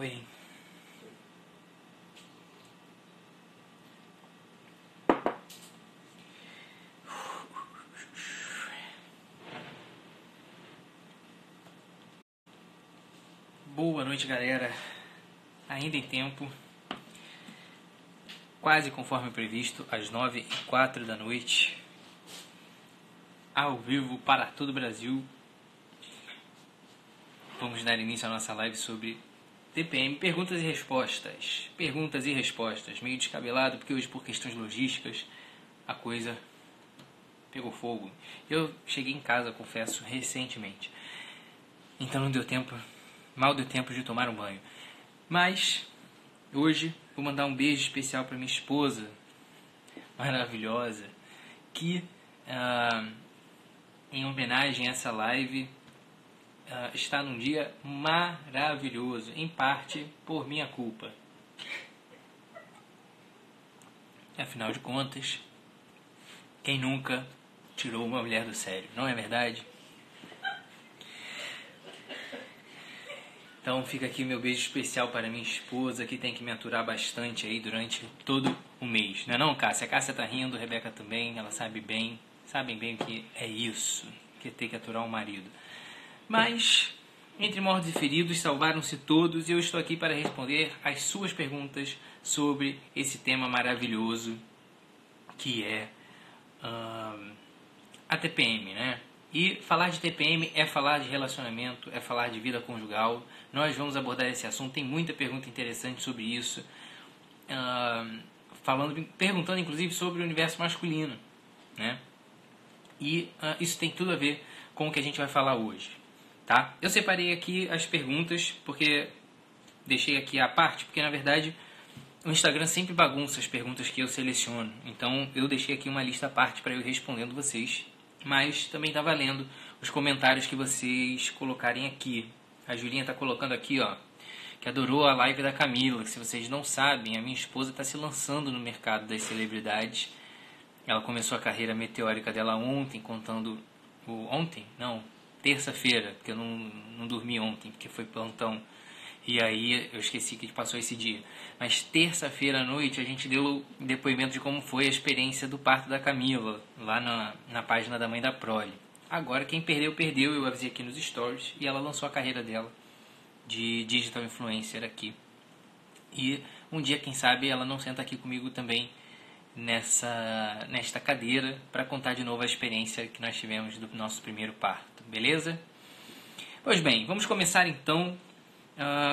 Foi. Boa noite, galera. Ainda em tempo, quase conforme previsto, às 9h04 da noite, ao vivo para todo o Brasil. Vamos dar início à nossa live sobre TPM, perguntas e respostas. Perguntas e respostas, meio descabelado, porque hoje, por questões logísticas, a coisa pegou fogo. Eu cheguei em casa, confesso, recentemente. Então não deu tempo, mal deu tempo de tomar um banho. Mas, hoje, vou mandar um beijo especial para minha esposa, maravilhosa, que, em homenagem a essa live, está num dia maravilhoso, em parte por minha culpa. Afinal de contas, quem nunca tirou uma mulher do sério, não é verdade? Então fica aqui meu beijo especial para minha esposa, que tem que me aturar bastante aí durante todo o mês. Não é não, Cássia? A Cássia tá rindo, a Rebeca também, ela sabem bem que é isso, que é ter que aturar o marido. Mas, entre mortos e feridos, salvaram-se todos e eu estou aqui para responder as suas perguntas sobre esse tema maravilhoso que é a TPM, né? E falar de TPM é falar de relacionamento, é falar de vida conjugal. Nós vamos abordar esse assunto, tem muita pergunta interessante sobre isso, perguntando inclusive sobre o universo masculino, né? E isso tem tudo a ver com o que a gente vai falar hoje. Tá? Eu separei aqui as perguntas, porque deixei aqui a parte, porque na verdade o Instagram sempre bagunça as perguntas que eu seleciono. Então eu deixei aqui uma lista à parte para eu ir respondendo vocês. Mas também está valendo os comentários que vocês colocarem aqui. A Julinha está colocando aqui, ó, que adorou a live da Camila. Que se vocês não sabem, a minha esposa está se lançando no mercado das celebridades. Ela começou a carreira meteórica dela ontem, terça-feira, porque eu não dormi ontem, porque foi plantão. E aí eu esqueci que passou esse dia. Mas terça-feira à noite a gente deu depoimento de como foi a experiência do parto da Camila, lá na página da Mãe da Prole. Agora quem perdeu, perdeu. Eu avisei aqui nos stories e ela lançou a carreira dela de digital influencer aqui. E um dia, quem sabe, ela não senta aqui comigo também nesta cadeira para contar de novo a experiência que nós tivemos do nosso primeiro parto, beleza? Pois bem, vamos começar então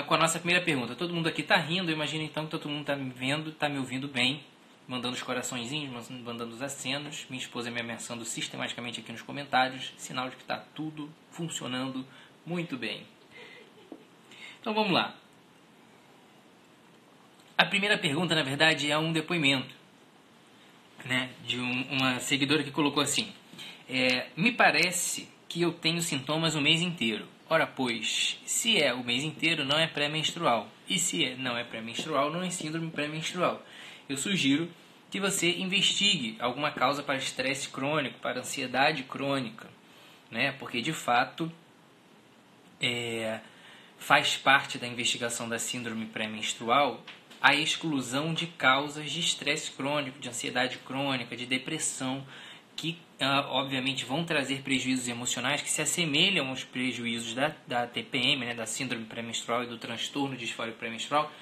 com a nossa primeira pergunta. Todo mundo aqui está rindo, eu imagino então que todo mundo está me vendo, está me ouvindo bem, mandando os coraçõezinhos, mandando os acenos, minha esposa me ameaçando sistematicamente aqui nos comentários, sinal de que está tudo funcionando muito bem. Então vamos lá. A primeira pergunta, na verdade, é um depoimento, né, de uma seguidora que colocou assim: me parece que eu tenho sintomas o mês inteiro. Ora, pois, se é o mês inteiro, não é pré-menstrual. E se não é pré-menstrual, não é síndrome pré-menstrual. Eu sugiro que você investigue alguma causa para estresse crônico, para ansiedade crônica, né? Porque, de fato, faz parte da investigação da síndrome pré-menstrual a exclusão de causas de estresse crônico, de ansiedade crônica, de depressão, que obviamente vão trazer prejuízos emocionais que se assemelham aos prejuízos da TPM, né, da síndrome pré-menstrual e do transtorno disfórico pré-menstrual,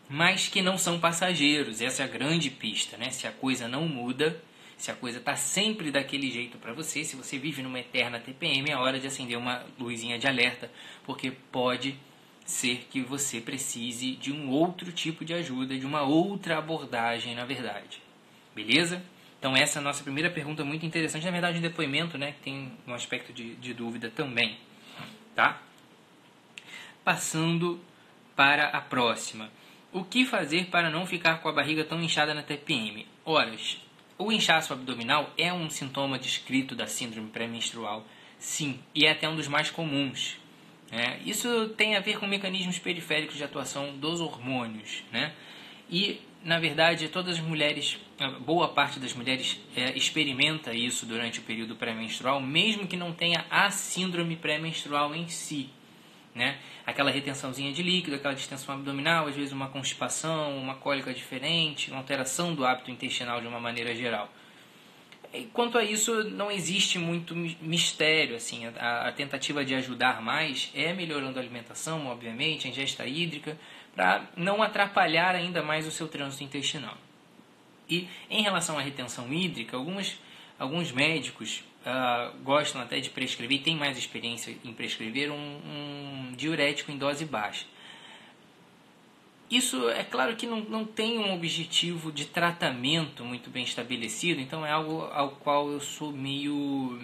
mas que não são passageiros. Essa é a grande pista, né? Se a coisa não muda, se a coisa está sempre daquele jeito para você, se você vive numa eterna TPM, é hora de acender uma luzinha de alerta, porque pode ser que você precise de um outro tipo de ajuda, de uma outra abordagem, na verdade. Beleza? Então essa é a nossa primeira pergunta, muito interessante. Na verdade, um depoimento, né, que tem um aspecto de dúvida também. Tá? Passando para a próxima. O que fazer para não ficar com a barriga tão inchada na TPM? Ora, o inchaço abdominal é um sintoma descrito da síndrome pré-menstrual, sim, e é até um dos mais comuns. Isso tem a ver com mecanismos periféricos de atuação dos hormônios, né? E, na verdade, todas as mulheres, boa parte das mulheres experimenta isso durante o período pré-menstrual, mesmo que não tenha a síndrome pré-menstrual em si, né? Aquela retençãozinha de líquido, aquela distensão abdominal, às vezes uma constipação, uma cólica diferente, uma alteração do hábito intestinal de uma maneira geral. E quanto a isso, não existe muito mistério, assim, a tentativa de ajudar mais é melhorando a alimentação, obviamente, a ingesta hídrica, para não atrapalhar ainda mais o seu trânsito intestinal. E em relação à retenção hídrica, alguns médicos gostam até de prescrever, têm mais experiência em prescrever um diurético em dose baixa. Isso é claro que não tem um objetivo de tratamento muito bem estabelecido, então é algo ao qual eu sou meio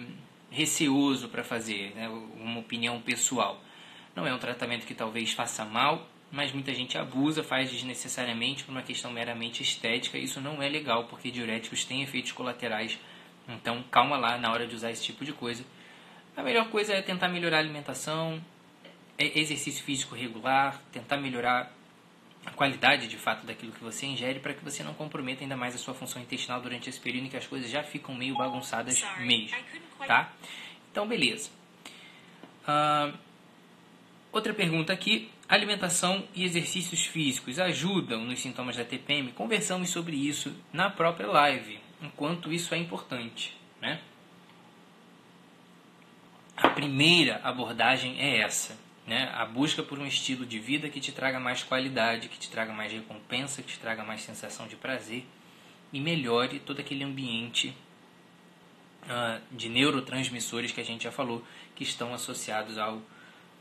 receoso para fazer, né? Uma opinião pessoal. Não é um tratamento que talvez faça mal, mas muita gente abusa, faz desnecessariamente por uma questão meramente estética. Isso não é legal, porque diuréticos têm efeitos colaterais, então calma lá na hora de usar esse tipo de coisa. A melhor coisa é tentar melhorar a alimentação, exercício físico regular, tentar melhorar a qualidade de fato daquilo que você ingere para que você não comprometa ainda mais a sua função intestinal durante esse período em que as coisas já ficam meio bagunçadas mesmo, tá? Então, beleza. Outra pergunta aqui: alimentação e exercícios físicos ajudam nos sintomas da TPM? Conversamos sobre isso na própria live, enquanto isso é importante, né? A primeira abordagem é essa, né? A busca por um estilo de vida que te traga mais qualidade, que te traga mais recompensa, que te traga mais sensação de prazer e melhore todo aquele ambiente de neurotransmissores que a gente já falou, que estão associados ao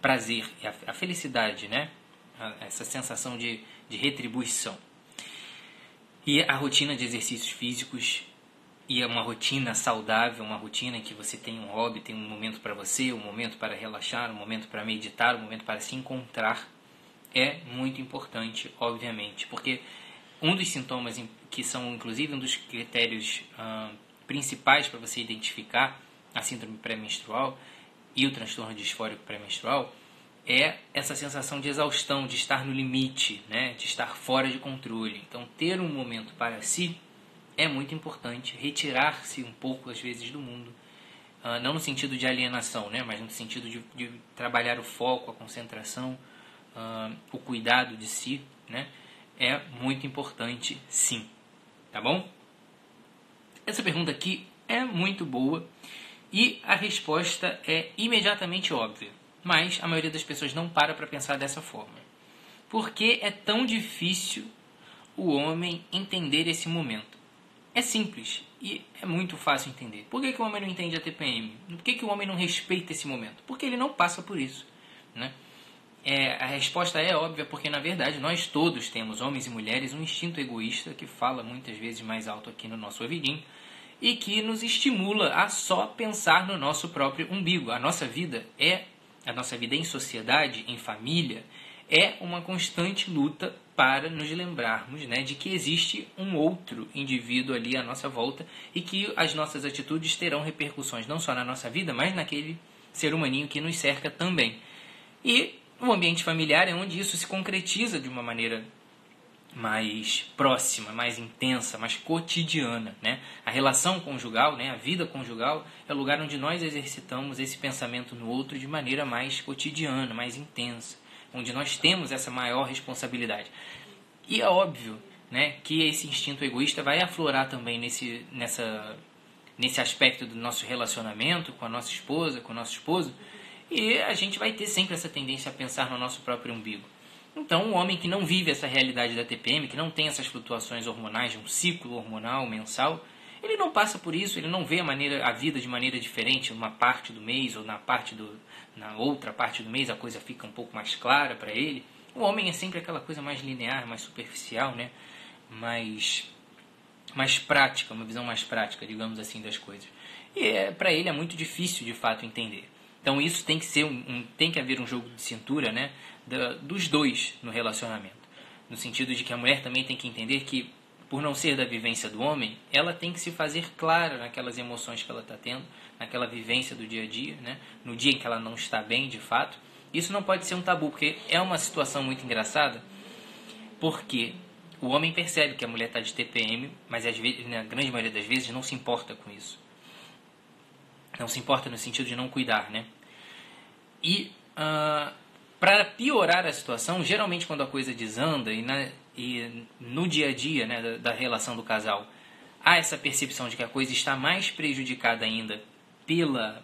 prazer e à felicidade, né? Essa sensação de retribuição. E a rotina de exercícios físicos e é uma rotina saudável, uma rotina em que você tem um hobby, tem um momento para você, um momento para relaxar, um momento para meditar, um momento para se encontrar, é muito importante, obviamente, porque um dos sintomas que são inclusive um dos critérios principais para você identificar a síndrome pré-menstrual e o transtorno disfórico pré-menstrual é essa sensação de exaustão, de estar no limite, né, de estar fora de controle. Então, ter um momento para si é muito importante, retirar-se um pouco, às vezes, do mundo. Não no sentido de alienação, né? Mas no sentido de trabalhar o foco, a concentração, o cuidado de si, né? É muito importante, sim. Tá bom? Essa pergunta aqui é muito boa e a resposta é imediatamente óbvia. Mas a maioria das pessoas não para pensar dessa forma. Por que é tão difícil o homem entender esse momento? É simples e é muito fácil entender. Por que o homem não entende a TPM? Por que o homem não respeita esse momento? Porque ele não passa por isso, né? A resposta é óbvia, porque na verdade nós todos temos, homens e mulheres, um instinto egoísta que fala muitas vezes mais alto aqui no nosso ouvidinho e que nos estimula a só pensar no nosso próprio umbigo. A nossa vida em sociedade, em família, é uma constante luta para nos lembrarmos, né, de que existe um outro indivíduo ali à nossa volta e que as nossas atitudes terão repercussões não só na nossa vida, mas naquele ser humaninho que nos cerca também. E o ambiente familiar é onde isso se concretiza de uma maneira mais próxima, mais intensa, mais cotidiana, né? A relação conjugal, né, a vida conjugal, é o lugar onde nós exercitamos esse pensamento no outro de maneira mais cotidiana, mais intensa, onde nós temos essa maior responsabilidade. E é óbvio, né, que esse instinto egoísta vai aflorar também nesse aspecto do nosso relacionamento com a nossa esposa, com o nosso esposo, e a gente vai ter sempre essa tendência a pensar no nosso próprio umbigo. Então, um homem que não vive essa realidade da TPM, que não tem essas flutuações hormonais de um ciclo hormonal mensal, ele não passa por isso, ele não vê a vida de maneira diferente numa parte do mês ou na outra parte do mês a coisa fica um pouco mais clara para ele. O homem é sempre aquela coisa mais linear, mais superficial, né? mais prática, uma visão mais prática, digamos assim, das coisas. E para ele é muito difícil, de fato, entender. Então isso tem que ser tem que haver um jogo de cintura, né, dos dois no relacionamento. No sentido de que a mulher também tem que entender que, por não ser da vivência do homem, ela tem que se fazer clara naquelas emoções que ela está tendo, naquela vivência do dia a dia, né, no dia em que ela não está bem, de fato. Isso não pode ser um tabu, porque é uma situação muito engraçada, porque o homem percebe que a mulher está de TPM, mas às vezes, na grande maioria das vezes não se importa com isso. Não se importa no sentido de não cuidar, né? E Para piorar a situação, geralmente quando a coisa desanda e no dia a dia, né, da relação do casal, há essa percepção de que a coisa está mais prejudicada ainda pela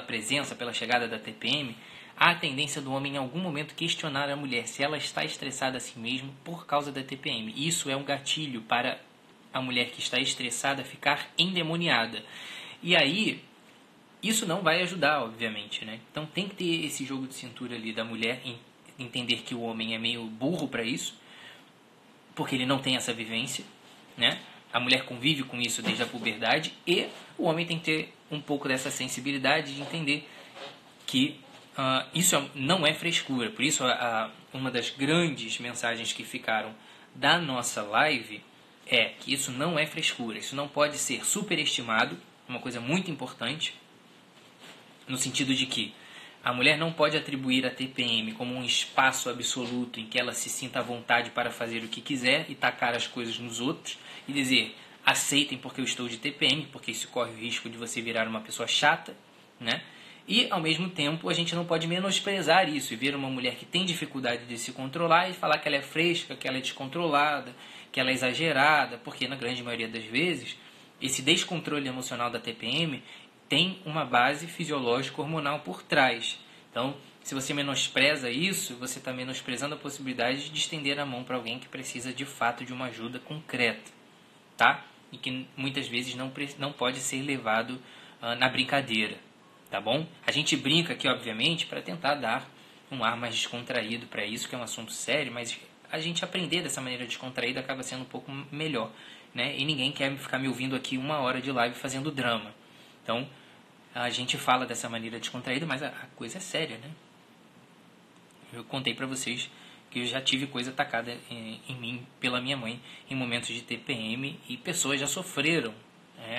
presença, pela chegada da TPM, há a tendência do homem em algum momento questionar a mulher se ela está estressada assim mesmo por causa da TPM. Isso é um gatilho para a mulher que está estressada ficar endemoniada. E aí, isso não vai ajudar, obviamente, né? Então tem que ter esse jogo de cintura ali da mulher, entender que o homem é meio burro para isso, porque ele não tem essa vivência, né? A mulher convive com isso desde a puberdade e o homem tem que ter um pouco dessa sensibilidade de entender que isso não é frescura. Por isso, uma das grandes mensagens que ficaram da nossa live é que isso não é frescura, isso não pode ser superestimado, uma coisa muito importante, no sentido de que a mulher não pode atribuir a TPM como um espaço absoluto em que ela se sinta à vontade para fazer o que quiser e tacar as coisas nos outros e dizer, aceitem porque eu estou de TPM, porque isso corre o risco de você virar uma pessoa chata, né? E, ao mesmo tempo, a gente não pode menosprezar isso e ver uma mulher que tem dificuldade de se controlar e falar que ela é fresca, que ela é descontrolada, que ela é exagerada, porque, na grande maioria das vezes, esse descontrole emocional da TPM tem uma base fisiológica hormonal por trás. Então, se você menospreza isso, você está menosprezando a possibilidade de estender a mão para alguém que precisa, de fato, de uma ajuda concreta, tá? E que muitas vezes não pode ser levado na brincadeira. Tá bom? A gente brinca aqui, obviamente, para tentar dar um ar mais descontraído para isso, que é um assunto sério, mas a gente aprender dessa maneira descontraída acaba sendo um pouco melhor, né? E ninguém quer ficar me ouvindo aqui 1 hora de live fazendo drama. Então, a gente fala dessa maneira descontraída, mas a coisa é séria, né? Eu contei para vocês que eu já tive coisa atacada em mim pela minha mãe em momentos de TPM e pessoas já sofreram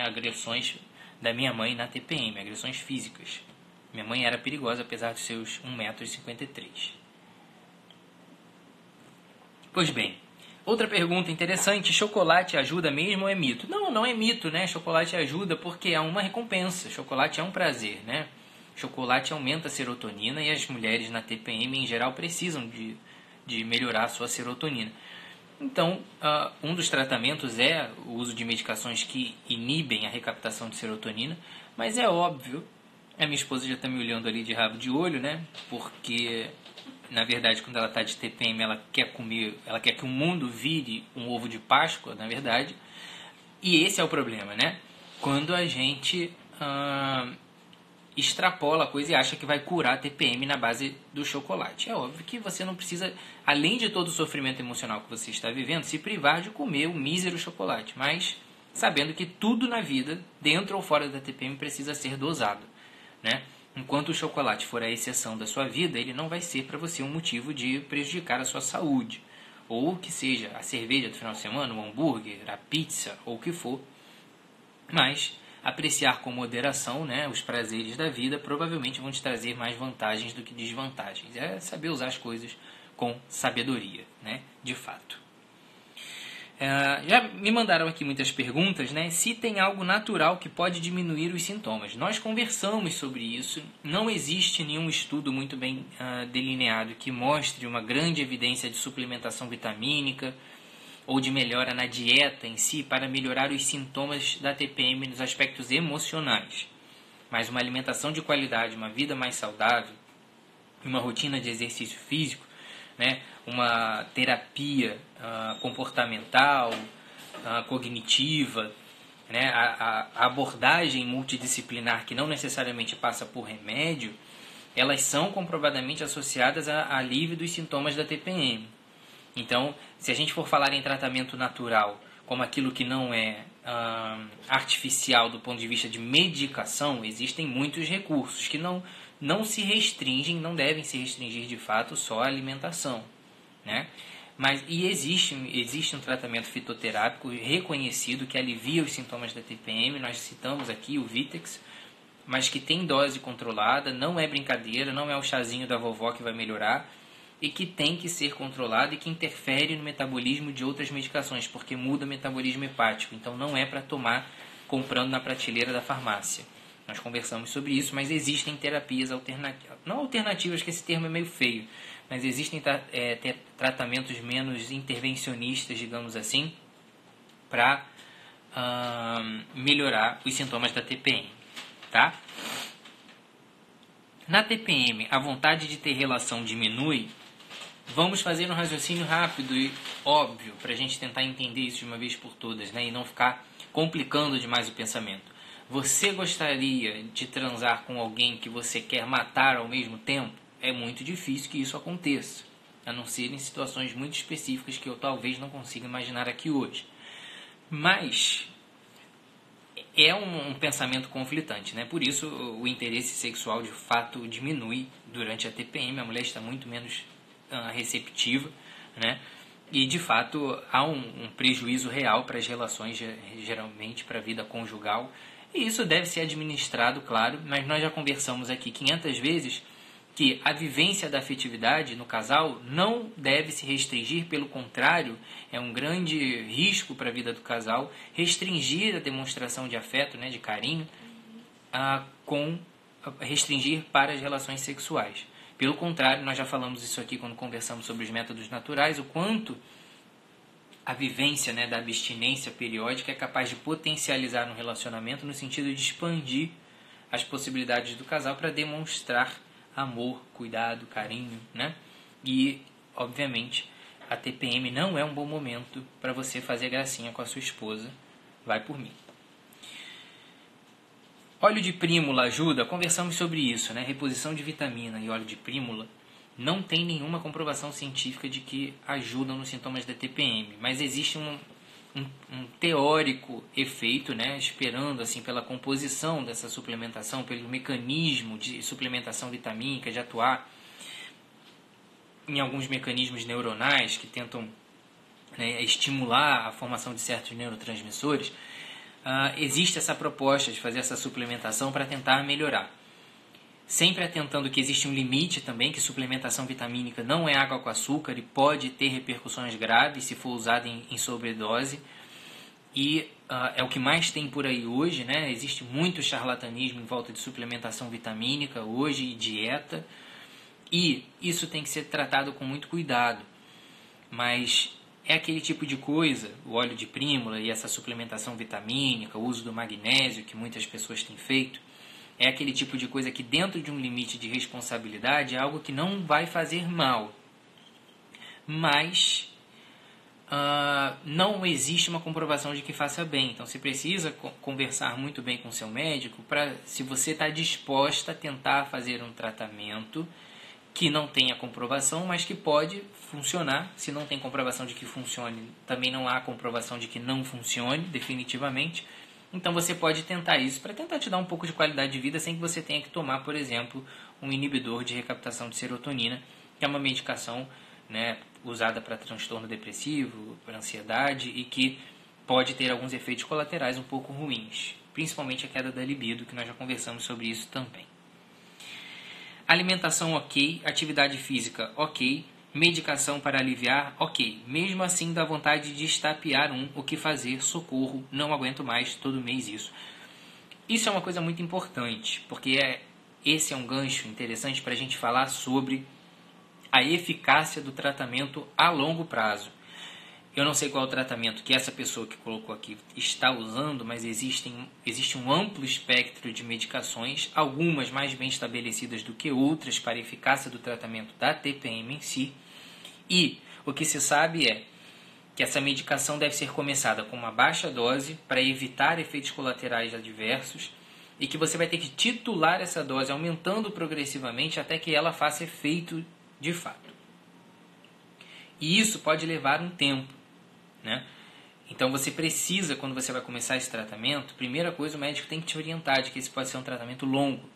agressões da minha mãe na TPM, agressões físicas. Minha mãe era perigosa, apesar dos seus 1,53 m. Pois bem, outra pergunta interessante, chocolate ajuda mesmo ou é mito? Não, não é mito, né? Chocolate ajuda porque há uma recompensa, chocolate é um prazer, né? Chocolate aumenta a serotonina e as mulheres na TPM em geral precisam de melhorar a sua serotonina. Então, um dos tratamentos é o uso de medicações que inibem a recaptação de serotonina, mas é óbvio, a minha esposa já está me olhando ali de rabo de olho, né? Porque, na verdade, quando ela está de TPM, ela quer que o mundo vire um ovo de Páscoa, na verdade, e esse é o problema, né? Quando a gente extrapola a coisa e acha que vai curar a TPM na base do chocolate. É óbvio que você não precisa, além de todo o sofrimento emocional que você está vivendo, se privar de comer o mísero chocolate, mas sabendo que tudo na vida, dentro ou fora da TPM, precisa ser dosado, né? Enquanto o chocolate for a exceção da sua vida, ele não vai ser para você um motivo de prejudicar a sua saúde. Ou que seja a cerveja do final de semana, o hambúrguer, a pizza, ou o que for. Mas apreciar com moderação, né, os prazeres da vida provavelmente vão te trazer mais vantagens do que desvantagens. É saber usar as coisas com sabedoria, né, de fato. Já me mandaram aqui muitas perguntas, né? Se tem algo natural que pode diminuir os sintomas. Nós conversamos sobre isso. Não existe nenhum estudo muito bem delineado que mostre uma grande evidência de suplementação vitamínica ou de melhora na dieta em si para melhorar os sintomas da TPM nos aspectos emocionais. Mas uma alimentação de qualidade, uma vida mais saudável, uma rotina de exercício físico, né, uma terapia comportamental, cognitiva, né, a abordagem multidisciplinar que não necessariamente passa por remédio, elas são comprovadamente associadas a alívio dos sintomas da TPM. Então, se a gente for falar em tratamento natural, como aquilo que não é artificial do ponto de vista de medicação, existem muitos recursos que não se restringem, não devem se restringir de fato só à alimentação, né? E existe um tratamento fitoterápico reconhecido que alivia os sintomas da TPM, nós citamos aqui o Vitex, mas que tem dose controlada, não é brincadeira, não é o chazinho da vovó que vai melhorar, e que tem que ser controlado e que interfere no metabolismo de outras medicações, porque muda o metabolismo hepático, então não é para tomar comprando na prateleira da farmácia. Nós conversamos sobre isso, mas existem terapias alternativas. Não alternativas, que esse termo é meio feio, mas existem tratamentos menos intervencionistas, digamos assim, para melhorar os sintomas da TPM. Tá? Na TPM, a vontade de ter relação diminui. Vamos fazer um raciocínio rápido e óbvio, para a gente tentar entender isso de uma vez por todas, né? E não ficar complicando demais o pensamento. Você gostaria de transar com alguém que você quer matar ao mesmo tempo? É muito difícil que isso aconteça, a não ser em situações muito específicas que eu talvez não consiga imaginar aqui hoje. Mas é um pensamento conflitante, né? Por isso o interesse sexual de fato diminui durante a TPM, a mulher está muito menos receptiva, né? E de fato há um prejuízo real para as relações, geralmente para a vida conjugal, e isso deve ser administrado, claro, mas nós já conversamos aqui 500 vezes que a vivência da afetividade no casal não deve se restringir, pelo contrário, é um grande risco para a vida do casal restringir a demonstração de afeto, né, de carinho, restringir para as relações sexuais. Pelo contrário, nós já falamos isso aqui quando conversamos sobre os métodos naturais, o quanto a vivência, né, da abstinência periódica é capaz de potencializar um relacionamento no sentido de expandir as possibilidades do casal para demonstrar amor, cuidado, carinho, né? E, obviamente, a TPM não é um bom momento para você fazer gracinha com a sua esposa. Vai por mim. Óleo de prímula ajuda? Conversamos sobre isso, né? Reposição de vitamina e óleo de prímula não tem nenhuma comprovação científica de que ajudam nos sintomas da TPM, mas existe um teórico efeito, né, esperando assim pela composição dessa suplementação, pelo mecanismo de suplementação vitamínica, de atuar em alguns mecanismos neuronais que tentam, né, estimular a formação de certos neurotransmissores. Existe essa proposta de fazer essa suplementação para tentar melhorar. Sempre atentando que existe um limite também, que suplementação vitamínica não é água com açúcar e pode ter repercussões graves se for usada em sobredose. E é o que mais tem por aí hoje, né? Existe muito charlatanismo em volta de suplementação vitamínica hoje e dieta. E isso tem que ser tratado com muito cuidado. Mas é aquele tipo de coisa, o óleo de prímula e essa suplementação vitamínica, o uso do magnésio que muitas pessoas têm feito, é aquele tipo de coisa que dentro de um limite de responsabilidade é algo que não vai fazer mal. Mas não existe uma comprovação de que faça bem. Então você precisa conversar muito bem com seu médico para, se você está disposta a tentar fazer um tratamento que não tenha comprovação, mas que pode funcionar. Se não tem comprovação de que funcione, também não há comprovação de que não funcione definitivamente. Então você pode tentar isso para tentar te dar um pouco de qualidade de vida sem que você tenha que tomar, por exemplo, um inibidor de recaptação de serotonina, que é uma medicação, né, usada para transtorno depressivo, para ansiedade e que pode ter alguns efeitos colaterais um pouco ruins, principalmente a queda da libido, que nós já conversamos sobre isso também. Alimentação ok, atividade física ok, medicação para aliviar, ok. Mesmo assim dá vontade de estapear o que fazer, socorro, não aguento mais, todo mês isso. Isso é uma coisa muito importante, porque esse é um gancho interessante para a gente falar sobre a eficácia do tratamento a longo prazo. Eu não sei qual é o tratamento que essa pessoa que colocou aqui está usando, mas existe um amplo espectro de medicações, algumas mais bem estabelecidas do que outras para a eficácia do tratamento da TPM em si. E o que se sabe é que essa medicação deve ser começada com uma baixa dose para evitar efeitos colaterais adversos e que você vai ter que titular essa dose aumentando progressivamente até que ela faça efeito de fato. E isso pode levar um tempo, né? Então você precisa, quando você vai começar esse tratamento, primeira coisa, o médico tem que te orientar de que esse pode ser um tratamento longo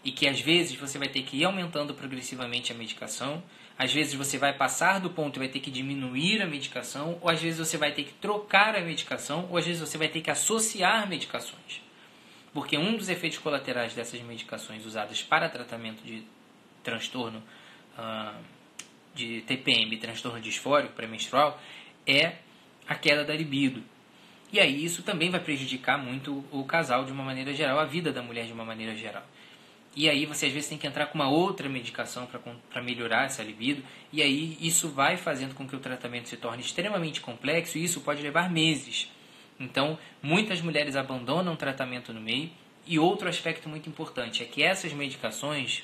e que às vezes você vai ter que ir aumentando progressivamente a medicação, às vezes você vai passar do ponto e vai ter que diminuir a medicação, ou às vezes você vai ter que trocar a medicação, ou às vezes você vai ter que associar medicações. Porque um dos efeitos colaterais dessas medicações usadas para tratamento de transtorno de TPM, transtorno disfórico pré-menstrual, é a queda da libido. E aí isso também vai prejudicar muito o casal de uma maneira geral, a vida da mulher de uma maneira geral. E aí você às vezes tem que entrar com uma outra medicação para melhorar essa libido. E aí isso vai fazendo com que o tratamento se torne extremamente complexo e isso pode levar meses. Então, muitas mulheres abandonam o tratamento no meio. E outro aspecto muito importante é que essas medicações,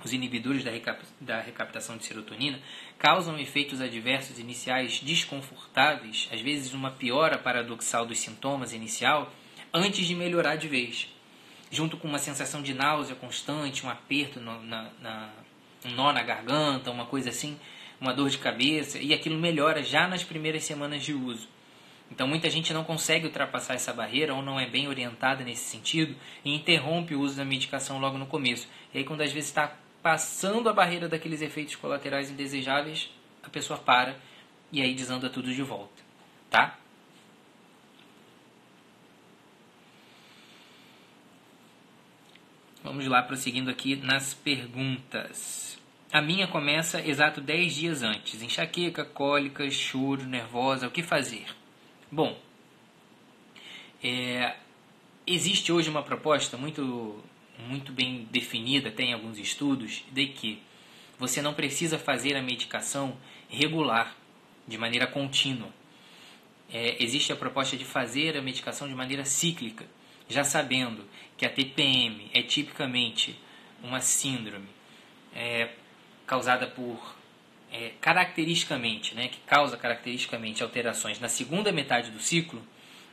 os inibidores da recaptação de serotonina, causam efeitos adversos iniciais desconfortáveis, às vezes uma piora paradoxal dos sintomas inicial, antes de melhorar de vez. Junto com uma sensação de náusea constante, um aperto, um nó na garganta, uma coisa assim, uma dor de cabeça, e aquilo melhora já nas primeiras semanas de uso. Então muita gente não consegue ultrapassar essa barreira ou não é bem orientada nesse sentido e interrompe o uso da medicação logo no começo. E aí quando às vezes está passando a barreira daqueles efeitos colaterais indesejáveis, a pessoa para e aí desanda tudo de volta, tá? Vamos lá, prosseguindo aqui nas perguntas. A minha começa exato 10 dias antes. Enxaqueca, cólicas, choro, nervosa, o que fazer? Bom, existe hoje uma proposta muito bem definida, tem alguns estudos, de que você não precisa fazer a medicação regular, de maneira contínua. Existe a proposta de fazer a medicação de maneira cíclica, já sabendo que a TPM é tipicamente uma síndrome causada por, caracteristicamente, que causa caracteristicamente alterações na segunda metade do ciclo,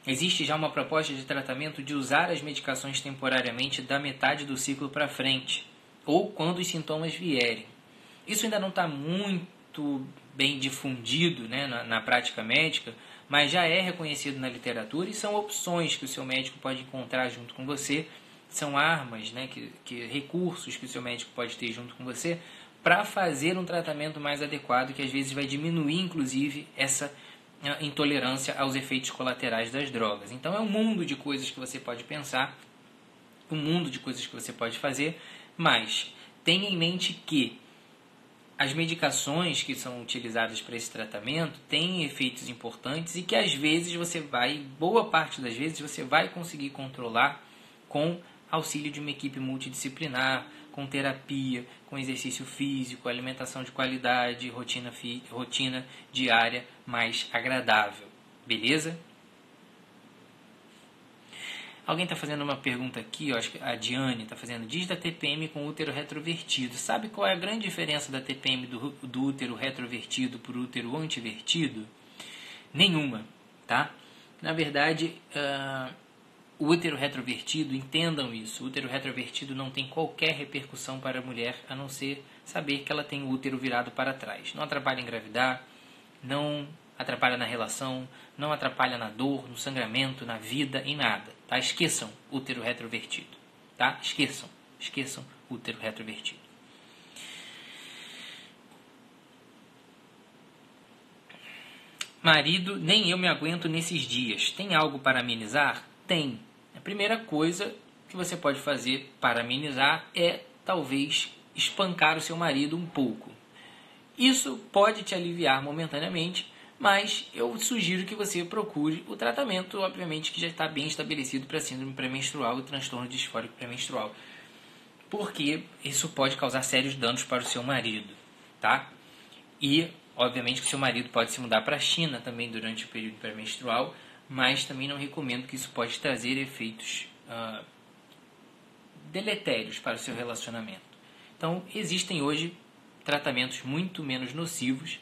existe já uma proposta de tratamento de usar as medicações temporariamente da metade do ciclo para frente, ou quando os sintomas vierem. Isso ainda não está muito bem difundido na prática médica, mas já é reconhecido na literatura e são opções que o seu médico pode encontrar junto com você, são armas, recursos que o seu médico pode ter junto com você para fazer um tratamento mais adequado, que às vezes vai diminuir, inclusive, essa intolerância aos efeitos colaterais das drogas. Então é um mundo de coisas que você pode pensar, um mundo de coisas que você pode fazer, mas tenha em mente que as medicações que são utilizadas para esse tratamento têm efeitos importantes e que às vezes boa parte das vezes você vai conseguir controlar com auxílio de uma equipe multidisciplinar, com terapia, com exercício físico, alimentação de qualidade, rotina diária mais agradável. Beleza? Alguém está fazendo uma pergunta aqui, acho que a Diane está fazendo, diz da TPM com útero retrovertido. Sabe qual é a grande diferença da TPM do útero retrovertido para o útero antivertido? Nenhuma, tá? Na verdade, o útero retrovertido, entendam isso, o útero retrovertido não tem qualquer repercussão para a mulher, a não ser saber que ela tem o útero virado para trás. Não atrapalha em engravidar, não atrapalha na relação, não atrapalha na dor, no sangramento, na vida, em nada. Tá? Esqueçam útero retrovertido. Tá? Esqueçam útero retrovertido. Marido, nem eu me aguento nesses dias. Tem algo para amenizar? Tem. A primeira coisa que você pode fazer para amenizar é, talvez, espancar o seu marido um pouco. Isso pode te aliviar momentaneamente, mas eu sugiro que você procure o tratamento, obviamente, que já está bem estabelecido para síndrome pré-menstrual e transtorno disfórico pré-menstrual. Porque isso pode causar sérios danos para o seu marido, tá? E, obviamente, que o seu marido pode se mudar para a China também durante o período pré-menstrual, mas também não recomendo que isso pode trazer efeitos deletérios para o seu relacionamento. Então, existem hoje tratamentos muito menos nocivos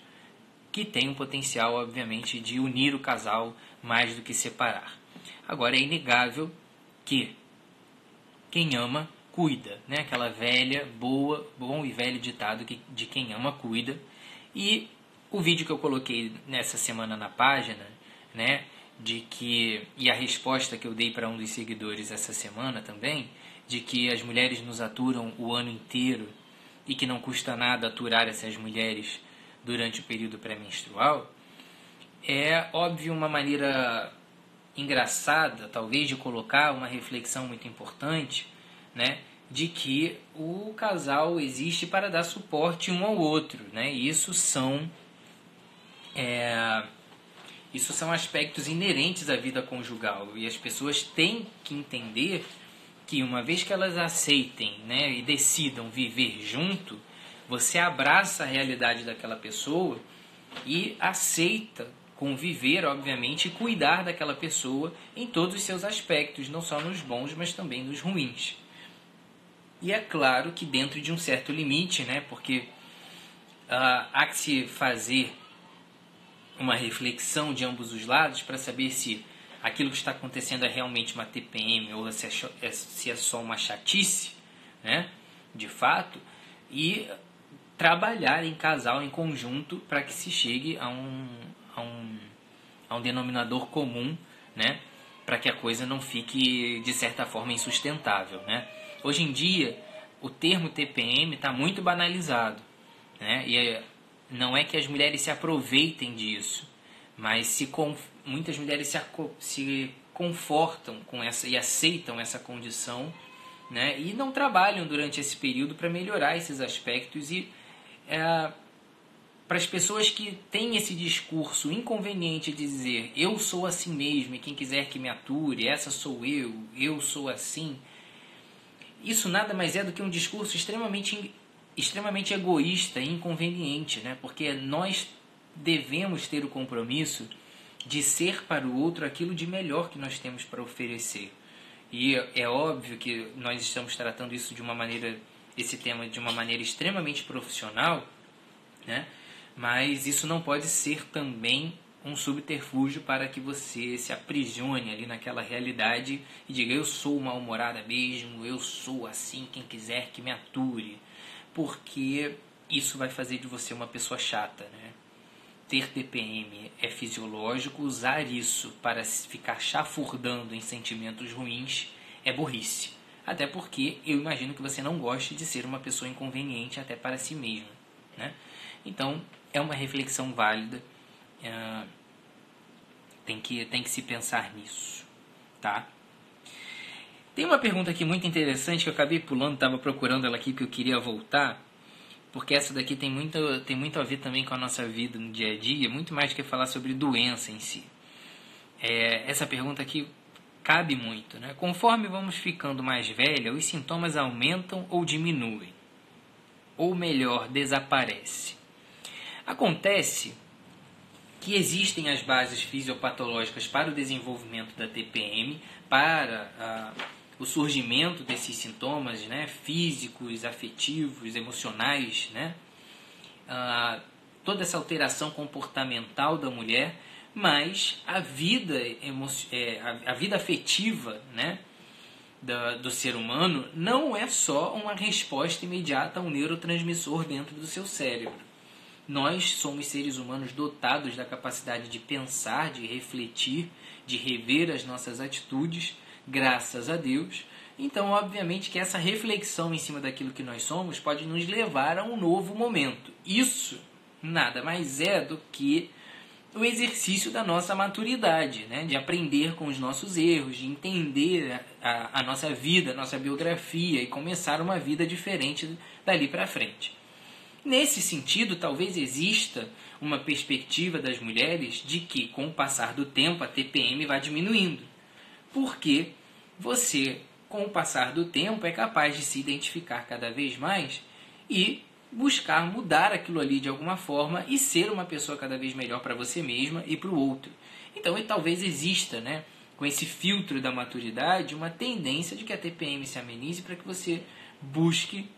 que têm o potencial, obviamente, de unir o casal mais do que separar. Agora, é inegável que quem ama, cuida, né? Aquela bom e velho ditado que de quem ama, cuida. E o vídeo que eu coloquei nessa semana na página, né? E a resposta que eu dei para um dos seguidores essa semana também, de que as mulheres nos aturam o ano inteiro e que não custa nada aturar essas mulheres durante o período pré-menstrual, é óbvio uma maneira engraçada, talvez, de colocar uma reflexão muito importante, né, de que o casal existe para dar suporte um ao outro, né, e isso Isso são aspectos inerentes à vida conjugal e as pessoas têm que entender que uma vez que elas aceitem, né, e decidam viver junto, você abraça a realidade daquela pessoa e aceita conviver, obviamente, e cuidar daquela pessoa em todos os seus aspectos, não só nos bons, mas também nos ruins. E é claro que dentro de um certo limite, né, porque há que se fazer uma reflexão de ambos os lados para saber se aquilo que está acontecendo é realmente uma TPM ou se é só uma chatice, né, de fato, e trabalhar em casal, em conjunto, para que se chegue a um denominador comum, né, para que a coisa não fique, de certa forma, insustentável, né. Hoje em dia, o termo TPM está muito banalizado, né, e não é que as mulheres se aproveitem disso, mas muitas mulheres se confortam com essa e aceitam essa condição, né, e não trabalham durante esse período para melhorar esses aspectos. E para as pessoas que têm esse discurso inconveniente de dizer eu sou assim mesmo e quem quiser que me ature, essa sou eu sou assim, isso nada mais é do que um discurso extremamente egoísta e inconveniente, né? Porque nós devemos ter o compromisso de ser para o outro aquilo de melhor que nós temos para oferecer. E é óbvio que nós estamos tratando isso esse tema de uma maneira extremamente profissional, né? Mas isso não pode ser também um subterfúgio para que você se aprisione ali naquela realidade e diga eu sou mal-humorada mesmo, eu sou assim, quem quiser que me ature, porque isso vai fazer de você uma pessoa chata, né? Ter TPM é fisiológico, usar isso para ficar chafurdando em sentimentos ruins é burrice. Até porque eu imagino que você não goste de ser uma pessoa inconveniente até para si mesmo, né? Então, é uma reflexão válida, tem que se pensar nisso, tá? Tem uma pergunta aqui muito interessante que eu acabei pulando, estava procurando ela aqui porque eu queria voltar, porque essa daqui tem muito a ver também com a nossa vida no dia a dia, muito mais do que falar sobre doença em si. Essa pergunta aqui cabe muito, né? Conforme vamos ficando mais velha, os sintomas aumentam ou diminuem? Ou melhor, desaparece? Acontece que existem as bases fisiopatológicas para o desenvolvimento da TPM, para o surgimento desses sintomas, né, físicos, afetivos, emocionais, né, toda essa alteração comportamental da mulher, mas a vida afetiva, né, do ser humano não é só uma resposta imediata a um neurotransmissor dentro do seu cérebro. Nós somos seres humanos dotados da capacidade de pensar, de refletir, de rever as nossas atitudes, graças a Deus. Então, obviamente que essa reflexão em cima daquilo que nós somos pode nos levar a um novo momento. Isso nada mais é do que o exercício da nossa maturidade, né? De aprender com os nossos erros, de entender a nossa vida, a nossa biografia e começar uma vida diferente dali para frente. Nesse sentido, talvez exista uma perspectiva das mulheres de que, com o passar do tempo, a TPM vai diminuindo. Porque você, com o passar do tempo, é capaz de se identificar cada vez mais e buscar mudar aquilo ali de alguma forma e ser uma pessoa cada vez melhor para você mesma e para o outro. Então, talvez exista, né, com esse filtro da maturidade, uma tendência de que a TPM se amenize para que você busque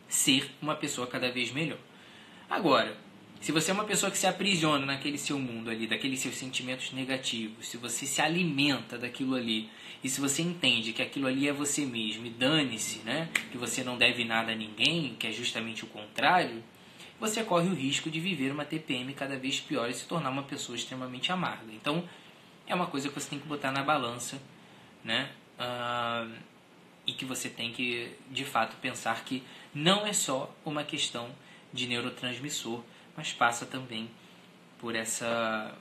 ser uma pessoa cada vez melhor. Agora, se você é uma pessoa que se aprisiona naquele seu mundo ali, daqueles seus sentimentos negativos, se você se alimenta daquilo ali, e se você entende que aquilo ali é você mesmo, e dane-se, né, que você não deve nada a ninguém, que é justamente o contrário, você corre o risco de viver uma TPM cada vez pior e se tornar uma pessoa extremamente amarga. Então, é uma coisa que você tem que botar na balança, né, e que você tem que, de fato, pensar que não é só uma questão de neurotransmissor, mas passa também por essa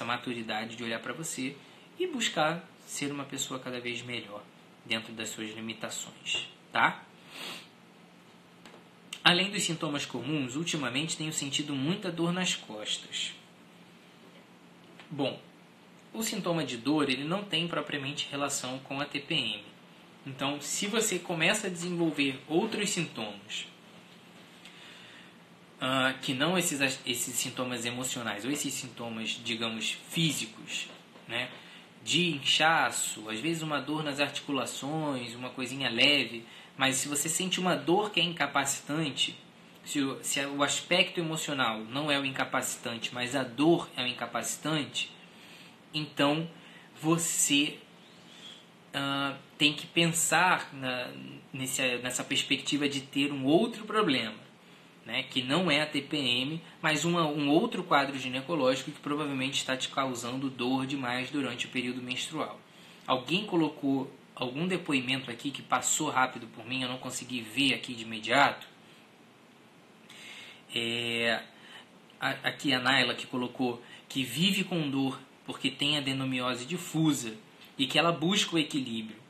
maturidade de olhar para você e buscar ser uma pessoa cada vez melhor dentro das suas limitações, tá? Além dos sintomas comuns, ultimamente tenho sentido muita dor nas costas. Bom, o sintoma de dor ele não tem propriamente relação com a TPM. Então, se você começa a desenvolver outros sintomas, que não esses sintomas emocionais, ou esses sintomas, digamos, físicos, né? De inchaço, às vezes uma dor nas articulações, uma coisinha leve, mas se você sente uma dor que é incapacitante, se o aspecto emocional não é o incapacitante, mas a dor é o incapacitante, então você tem que pensar nessa perspectiva de ter um outro problema, né, que não é a TPM, mas um outro quadro ginecológico que provavelmente está te causando dor demais durante o período menstrual. Alguém colocou algum depoimento aqui que passou rápido por mim, eu não consegui ver aqui de imediato? Aqui a Naila que colocou que vive com dor porque tem adenomiose difusa e que ela busca o equilíbrio.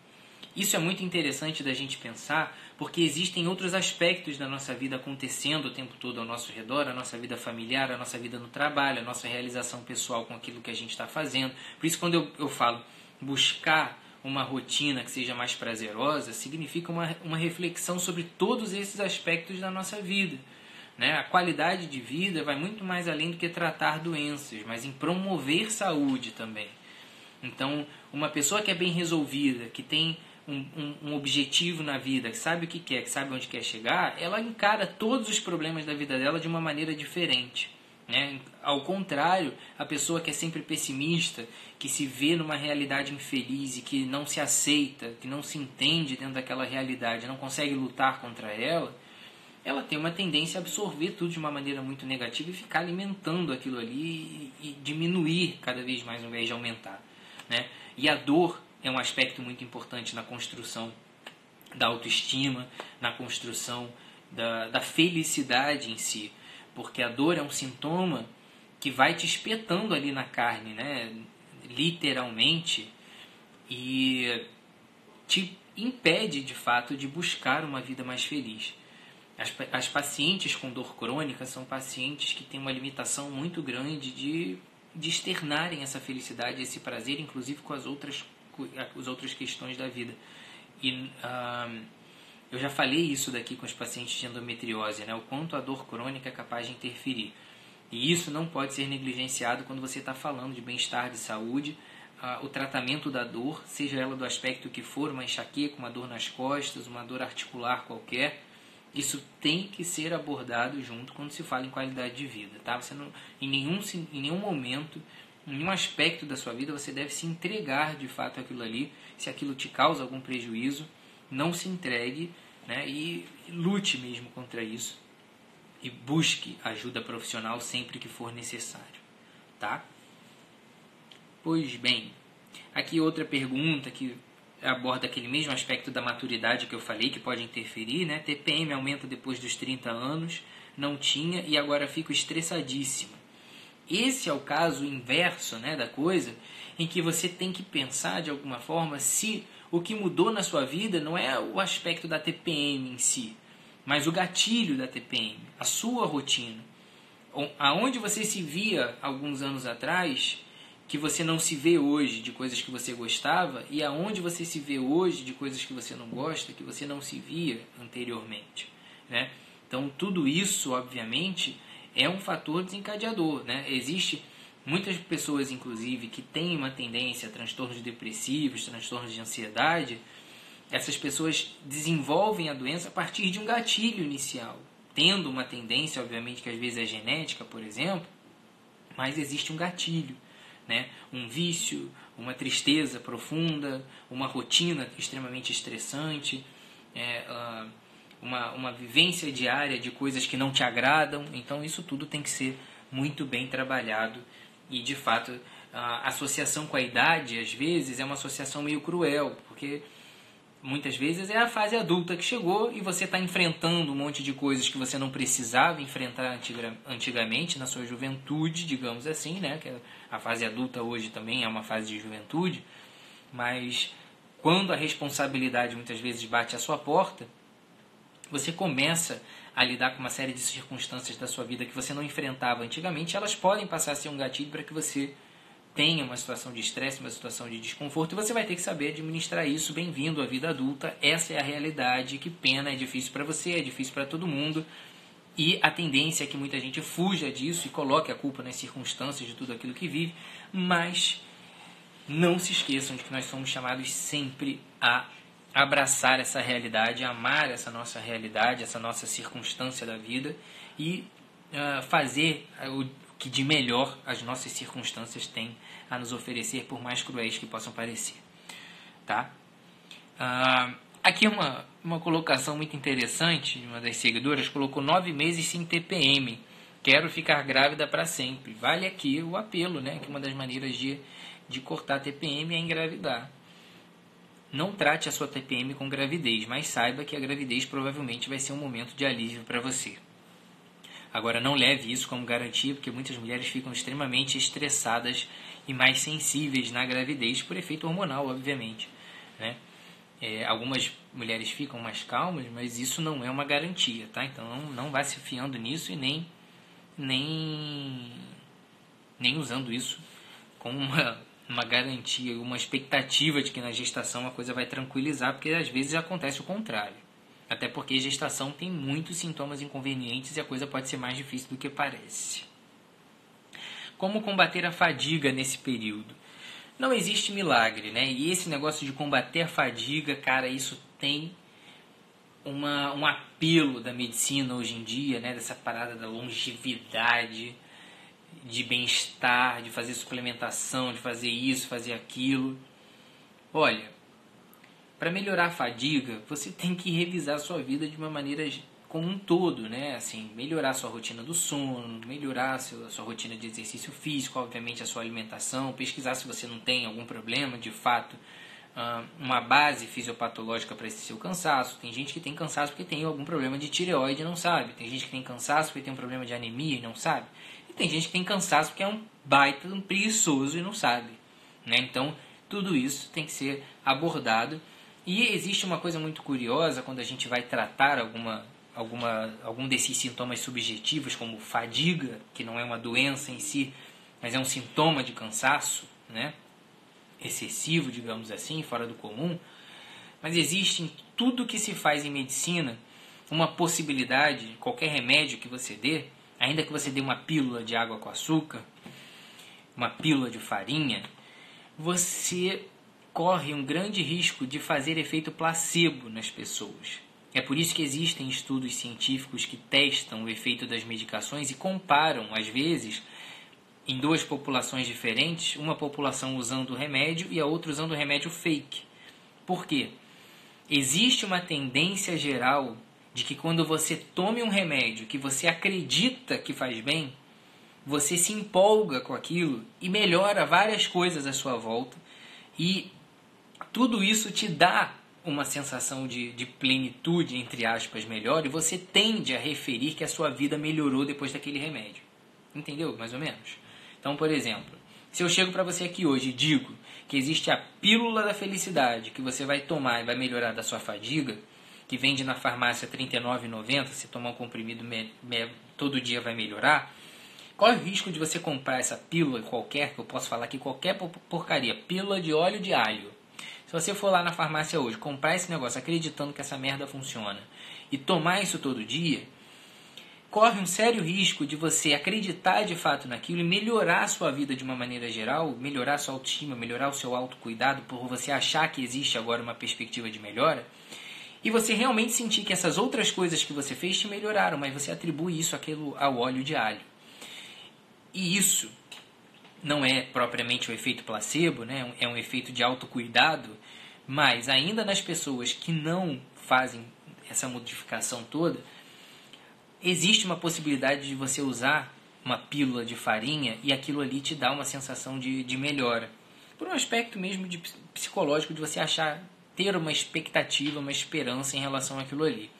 Isso é muito interessante da gente pensar, porque existem outros aspectos da nossa vida acontecendo o tempo todo ao nosso redor, a nossa vida familiar, a nossa vida no trabalho, a nossa realização pessoal com aquilo que a gente está fazendo. Por isso, quando eu falo buscar uma rotina que seja mais prazerosa, significa uma reflexão sobre todos esses aspectos da nossa vida. Né? A qualidade de vida vai muito mais além do que tratar doenças, mas em promover saúde também. Então, uma pessoa que é bem resolvida, que tem um objetivo na vida, que sabe o que quer, que sabe onde quer chegar, ela encara todos os problemas da vida dela de uma maneira diferente. Né? Ao contrário, a pessoa que é sempre pessimista, que se vê numa realidade infeliz e que não se aceita, que não se entende dentro daquela realidade, não consegue lutar contra ela, ela tem uma tendência a absorver tudo de uma maneira muito negativa e ficar alimentando aquilo ali e diminuir cada vez mais ao invés de aumentar. Né? E a dor é um aspecto muito importante na construção da autoestima, na construção da felicidade em si, porque a dor é um sintoma que vai te espetando ali na carne, né? Literalmente, e te impede de fato de buscar uma vida mais feliz. As pacientes com dor crônica são pacientes que têm uma limitação muito grande de externarem essa felicidade, esse prazer, inclusive com as outras questões da vida. E eu já falei isso daqui com os pacientes de endometriose, né? O quanto a dor crônica é capaz de interferir. E isso não pode ser negligenciado quando você está falando de bem-estar, de saúde. O tratamento da dor, seja ela do aspecto que for, uma enxaqueca, uma dor nas costas, uma dor articular qualquer, isso tem que ser abordado junto quando se fala em qualidade de vida. Tá? Você não, em nenhum momento, em nenhum aspecto da sua vida, você deve se entregar de fato àquilo ali. Se aquilo te causa algum prejuízo, não se entregue, né? E lute mesmo contra isso. E busque ajuda profissional sempre que for necessário. Tá? Pois bem, aqui outra pergunta que aborda aquele mesmo aspecto da maturidade que eu falei, que pode interferir, né? TPM aumenta depois dos 30 anos, não tinha e agora fico estressadíssima. Esse é o caso inverso, né, da coisa, em que você tem que pensar de alguma forma se o que mudou na sua vida não é o aspecto da TPM em si, mas o gatilho da TPM, a sua rotina. Aonde você se via alguns anos atrás, que você não se vê hoje de coisas que você gostava, e aonde você se vê hoje de coisas que você não gosta, que você não se via anteriormente. Né? Então, tudo isso, obviamente, é um fator desencadeador. Né? Existe muitas pessoas, inclusive, que têm uma tendência a transtornos depressivos, transtornos de ansiedade. Essas pessoas desenvolvem a doença a partir de um gatilho inicial, tendo uma tendência, obviamente, que às vezes é genética, por exemplo, mas existe um gatilho. Né? Um vício, uma tristeza profunda, uma rotina extremamente estressante, uma vivência diária de coisas que não te agradam. Então isso tudo tem que ser muito bem trabalhado e de fato a associação com a idade às vezes é uma associação meio cruel, porque muitas vezes é a fase adulta que chegou e você está enfrentando um monte de coisas que você não precisava enfrentar antigamente na sua juventude, digamos assim, né? Que a fase adulta hoje também é uma fase de juventude, mas quando a responsabilidade muitas vezes bate à sua porta, você começa a lidar com uma série de circunstâncias da sua vida que você não enfrentava antigamente, elas podem passar a ser um gatilho para que você tenha uma situação de estresse, uma situação de desconforto, e você vai ter que saber administrar isso. Bem-vindo à vida adulta, essa é a realidade, que pena, é difícil para você, é difícil para todo mundo, e a tendência é que muita gente fuja disso e coloque a culpa nas circunstâncias de tudo aquilo que vive, mas não se esqueçam de que nós somos chamados sempre a abraçar essa realidade, a amar essa nossa realidade, essa nossa circunstância da vida e fazer o que de melhor as nossas circunstâncias têm a nos oferecer, por mais cruéis que possam parecer. Tá? Aqui uma colocação muito interessante, uma das seguidoras colocou 9 meses sem TPM, quero ficar grávida para sempre. Vale aqui o apelo, né? Que uma das maneiras de cortar TPM é engravidar. Não trate a sua TPM com gravidez, mas saiba que a gravidez provavelmente vai ser um momento de alívio para você. Agora, não leve isso como garantia, porque muitas mulheres ficam extremamente estressadas e mais sensíveis na gravidez, por efeito hormonal, obviamente, né? Algumas mulheres ficam mais calmas, mas isso não é uma garantia, tá? Então, não vá se fiando nisso e nem usando isso como uma garantia, uma expectativa de que na gestação a coisa vai tranquilizar, porque às vezes acontece o contrário. Até porque a gestação tem muitos sintomas inconvenientes e a coisa pode ser mais difícil do que parece. Como combater a fadiga nesse período? Não existe milagre, né? E esse negócio de combater a fadiga, cara, isso tem um apelo da medicina hoje em dia, né? Dessa parada da longevidade, de bem-estar, de fazer suplementação, de fazer isso, fazer aquilo. Olha, para melhorar a fadiga, você tem que revisar a sua vida de uma maneira como um todo, né? Assim, melhorar a sua rotina do sono, melhorar a sua rotina de exercício físico, obviamente a sua alimentação, pesquisar se você não tem algum problema, de fato, uma base fisiopatológica para esse seu cansaço. Tem gente que tem cansaço porque tem algum problema de tireoide e não sabe. Tem gente que tem cansaço porque tem um problema de anemia e não sabe. E tem gente que tem cansaço porque é um baita, um preguiçoso e não sabe, né? Então, tudo isso tem que ser abordado. E existe uma coisa muito curiosa quando a gente vai tratar algum desses sintomas subjetivos, como fadiga, que não é uma doença em si, mas é um sintoma de cansaço, né? Excessivo, digamos assim, fora do comum. Mas existe em tudo que se faz em medicina uma possibilidade, qualquer remédio que você dê, ainda que você dê uma pílula de água com açúcar, uma pílula de farinha, você corre um grande risco de fazer efeito placebo nas pessoas. É por isso que existem estudos científicos que testam o efeito das medicações e comparam, às vezes, em duas populações diferentes, uma população usando o remédio e a outra usando o remédio fake. Por quê? Existe uma tendência geral de que quando você tome um remédio que você acredita que faz bem, você se empolga com aquilo e melhora várias coisas à sua volta, e tudo isso te dá uma sensação de plenitude, entre aspas, melhor, e você tende a referir que a sua vida melhorou depois daquele remédio. Entendeu? Mais ou menos. Então, por exemplo, se eu chego para você aqui hoje e digo que existe a pílula da felicidade que você vai tomar e vai melhorar da sua fadiga, que vende na farmácia R$ 39,90, se tomar um comprimido todo dia vai melhorar, qual é o risco de você comprar essa pílula qualquer, que eu posso falar aqui, qualquer porcaria, pílula de óleo de alho? Se você for lá na farmácia hoje, comprar esse negócio acreditando que essa merda funciona e tomar isso todo dia, corre um sério risco de você acreditar de fato naquilo e melhorar a sua vida de uma maneira geral, melhorar a sua autoestima, melhorar o seu autocuidado, por você achar que existe agora uma perspectiva de melhora, e você realmente sentir que essas outras coisas que você fez te melhoraram, mas você atribui isso ao óleo de alho. E isso não é propriamente o efeito placebo, né? É um efeito de autocuidado, mas ainda nas pessoas que não fazem essa modificação toda, existe uma possibilidade de você usar uma pílula de farinha e aquilo ali te dá uma sensação de melhora. Por um aspecto mesmo psicológico, de você ter uma expectativa, uma esperança em relação àquilo ali.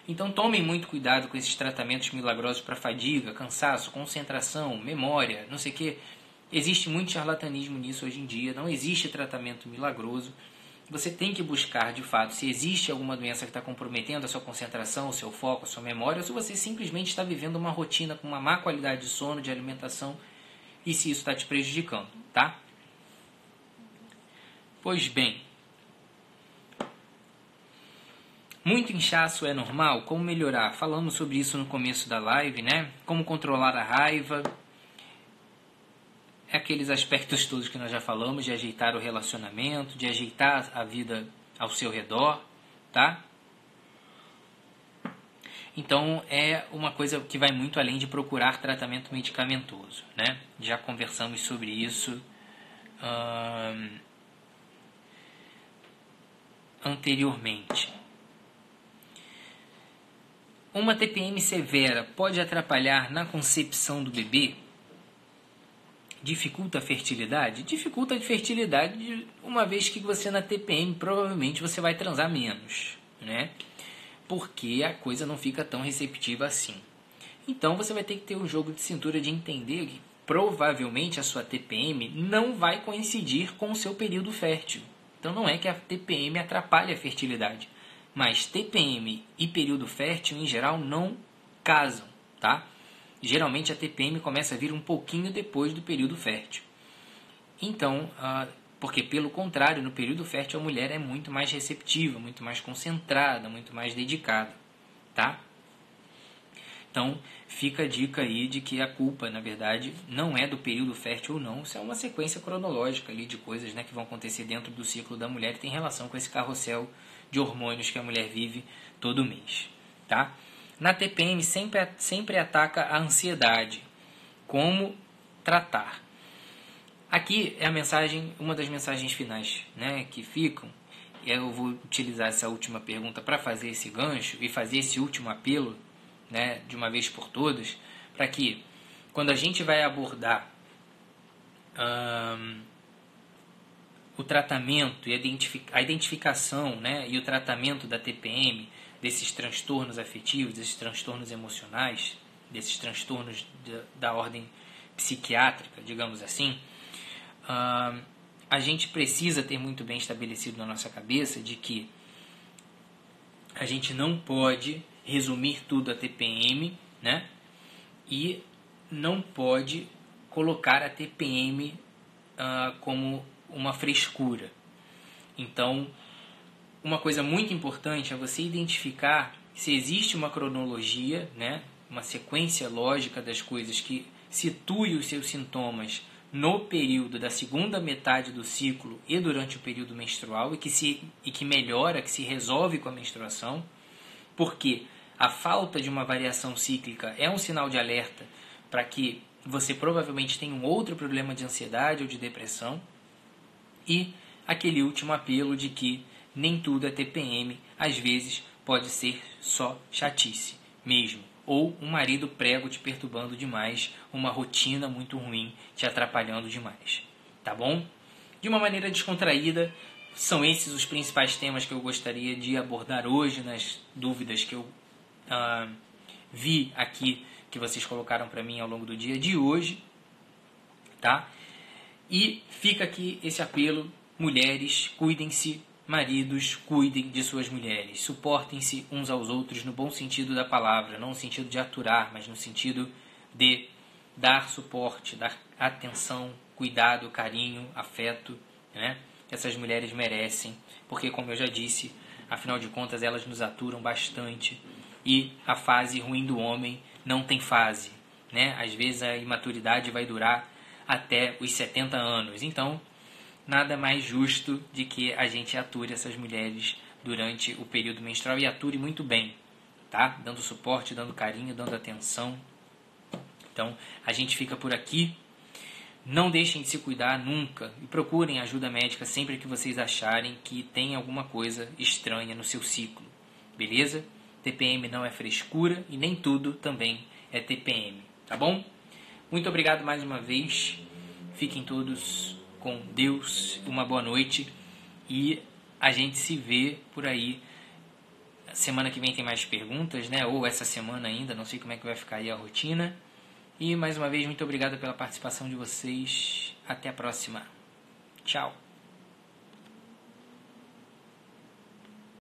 Então tomem muito cuidado com esses tratamentos milagrosos para fadiga, cansaço, concentração, memória, não sei o que. Existe muito charlatanismo nisso hoje em dia, não existe tratamento milagroso. Você tem que buscar, de fato, se existe alguma doença que está comprometendo a sua concentração, o seu foco, a sua memória, ou se você simplesmente está vivendo uma rotina com uma má qualidade de sono, de alimentação, e se isso está te prejudicando, tá? Pois bem, muito inchaço é normal? Como melhorar? Falamos sobre isso no começo da live, né? Como controlar a raiva. Aqueles aspectos todos que nós já falamos, de ajeitar o relacionamento, de ajeitar a vida ao seu redor, tá? Então, é uma coisa que vai muito além de procurar tratamento medicamentoso, né? Já conversamos sobre isso anteriormente. Uma TPM severa pode atrapalhar na concepção do bebê? Dificulta a fertilidade? Dificulta a fertilidade, uma vez que você na TPM provavelmente você vai transar menos, né? Porque a coisa não fica tão receptiva assim. Então você vai ter que ter um jogo de cintura de entender que provavelmente a sua TPM não vai coincidir com o seu período fértil. Então não é que a TPM atrapalhe a fertilidade, mas TPM e período fértil em geral não casam, tá? Geralmente a TPM começa a vir um pouquinho depois do período fértil. Então, porque pelo contrário, no período fértil a mulher é muito mais receptiva, muito mais concentrada, muito mais dedicada, tá? Então, fica a dica aí de que a culpa, na verdade, não é do período fértil ou não, isso é uma sequência cronológica ali de coisas, né, que vão acontecer dentro do ciclo da mulher e tem relação com esse carrossel de hormônios que a mulher vive todo mês, tá? Na TPM sempre ataca a ansiedade. Como tratar? Aqui é a mensagem, uma das mensagens finais, né, que ficam. E eu vou utilizar essa última pergunta para fazer esse gancho e fazer esse último apelo, né, de uma vez por todas, para que quando a gente vai abordar o tratamento e a identificação, né, e o tratamento da TPM, desses transtornos afetivos, desses transtornos emocionais, desses transtornos da ordem psiquiátrica, digamos assim, a gente precisa ter muito bem estabelecido na nossa cabeça de que a gente não pode resumir tudo a TPM, né? E não pode colocar a TPM como uma frescura. Então, uma coisa muito importante é você identificar se existe uma cronologia, né? Uma sequência lógica das coisas que situe os seus sintomas no período da segunda metade do ciclo e durante o período menstrual e que melhora, que se resolve com a menstruação, porque a falta de uma variação cíclica é um sinal de alerta para que você provavelmente tenha um outro problema de ansiedade ou de depressão, e aquele último apelo de que nem tudo é TPM, às vezes pode ser só chatice mesmo, ou um marido prego te perturbando demais, uma rotina muito ruim te atrapalhando demais, tá bom? De uma maneira descontraída, são esses os principais temas que eu gostaria de abordar hoje, nas dúvidas que eu vi aqui, que vocês colocaram para mim ao longo do dia de hoje, tá? E fica aqui esse apelo: mulheres, cuidem-se, maridos, cuidem de suas mulheres, suportem-se uns aos outros no bom sentido da palavra, não no sentido de aturar, mas no sentido de dar suporte, dar atenção, cuidado, carinho, afeto, né? Essas mulheres merecem, porque, como eu já disse, afinal de contas elas nos aturam bastante, e a fase ruim do homem não tem fase, né? Às vezes a imaturidade vai durar até os 70 anos, então nada mais justo de que a gente ature essas mulheres durante o período menstrual e ature muito bem, tá? Dando suporte, dando carinho, dando atenção. Então, a gente fica por aqui. Não deixem de se cuidar nunca e procurem ajuda médica sempre que vocês acharem que tem alguma coisa estranha no seu ciclo, beleza? TPM não é frescura e nem tudo também é TPM, tá bom? Muito obrigado mais uma vez. Fiquem todos com Deus, uma boa noite, e a gente se vê por aí. Semana que vem tem mais perguntas, né? Ou essa semana ainda, não sei como é que vai ficar aí a rotina. E mais uma vez, muito obrigado pela participação de vocês. Até a próxima. Tchau.